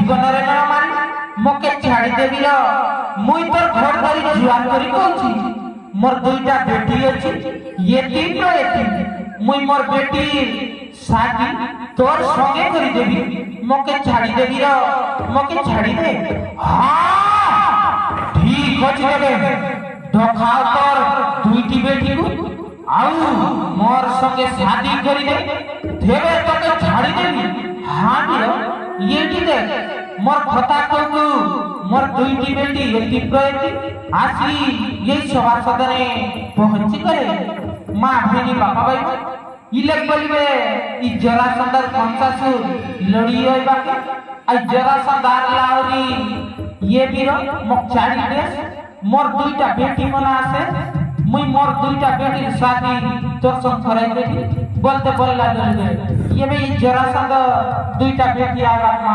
জীবনরে না মানি মকে ছাড়ি দেবি র মুই তোর ঘর ধরি জুয়ার করি কইছি মোর দুইটা বেটি আছে এতিম র এতিম মুই মোর বেটি শাদি তোর সঙ্গে করি দেবি মকে ছাড়ি দেবি র মকে ছাড়ি দে হ্যাঁ ঠিক আছে দেবে দেখাও তোর দুইটি বেটি আউ মোর সঙ্গে শাদি করি দে দেবে তোকে ছাড়ি দেবি হ্যাঁ দিও ইয়েটি দে মোর কথা কইবু মোর দুইটি বেটি এতিম রয়েছে আসি এই সভা সদনে পৌঁছি করে মা ভেনি বাবা ভাই ইলেক বলিবে ই জরাসন্ধর কংসাসুর লড়ি হইবাকে আই জরাসন্ধার লাউরি ইয়ে বীর মোক ছাড়ি দে মোর দুইটা বেটি মনে আছে মুই মোর দুইটা বেটির শাদি তোর সঙ্গ করাই দেবি বলতে বললা বলবে ইয়ে ই জরাসন্ধ দুইটা বেটি আবার মা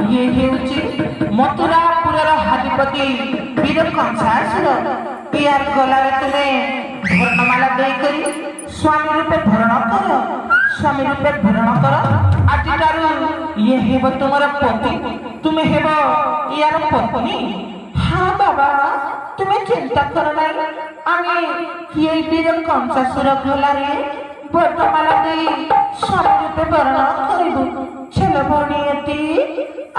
ये हेउची मथुरापुरर हादीपति वीर कंसासुर यार गलारे तुमे वर्णमाला देई करी स्वामी रूपे भरण कर स्वामी रूपे भरण कर आजिटारू ये हेब तुमर पति तुमे हेब यार पत्नी हाँ बाबा तुमे चिंता कर नाही आमी ये वीर कंसासुर गलारे वर्णमाला देई स्वामी रूपे भरण करिबु ছেলে বনিয়েতি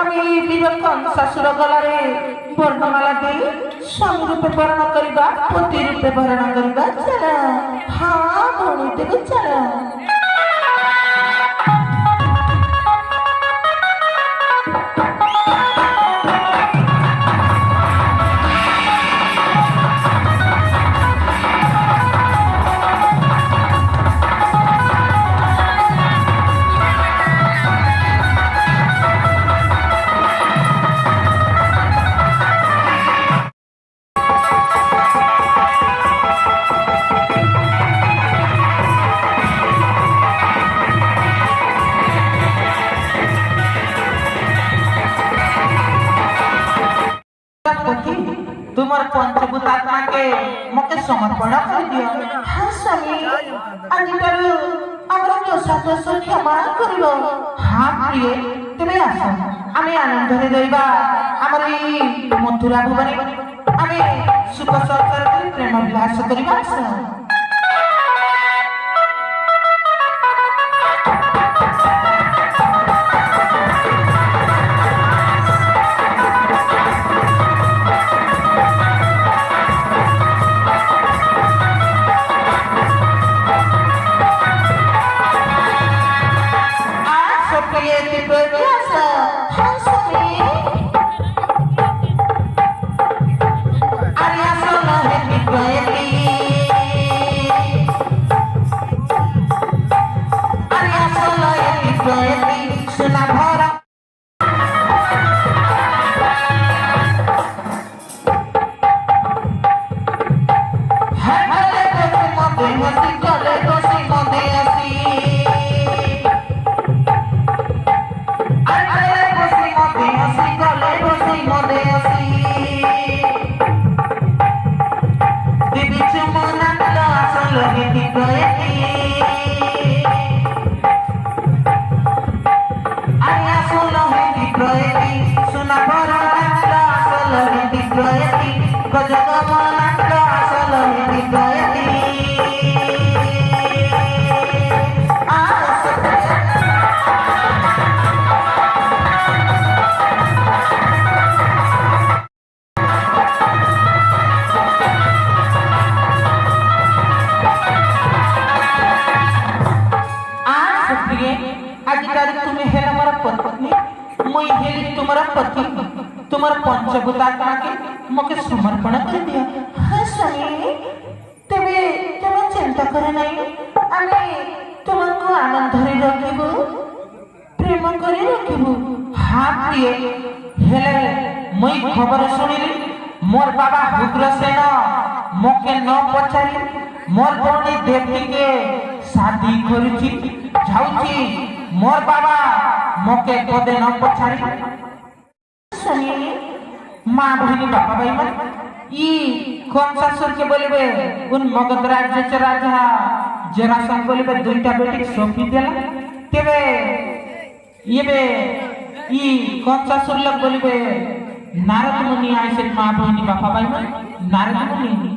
আমি বীর কংসাসুর গলারে বর্ণমালা দেই স্বামী রূপে বরণ করিবা পতি রূপে বরণ করিবা চলা হ্যাঁ ভৌণী দেবে চলা तुम्हार पंचभूत आत्मा के मके समर्पण कर दियो हाँ स्वामी आजिटारू आमर दोष क्षमा करियो हाँ प्रिय तेरे आस आमे आनंद रे रहिबा आमर ई मथुरा भुवने आमे सुख संसार प्रेम विलास करिबा तुम्हार पंचभूतात्मा के मके समर्पण कर दिया। हाँ स्वामी, तबे तुम चिंता करे नहीं, आमे तुमको आनंद धरे रखिबु, प्रेम करे रखिबु। हाँ प्रिय, हेले मुई खबर सुनिली मोर बाबा उग्रसेन मके न पचारि मोर भौणी देवकी के शादी करुची जाउची। मोर बाबा मके कदे न पचारि। स्वामी, माँ बहिनी बाबा भाई मन ई कंसासुर के बोलबे उन मगध राज्य च राजा जरासंध बोलबे दुईटा बेटी सौंपी देला। तेबे येबे ई कंसासुर लोग बोलबे नारद मुनि आइसे माँ बहिनी बाबा भाई मन नारद मुनि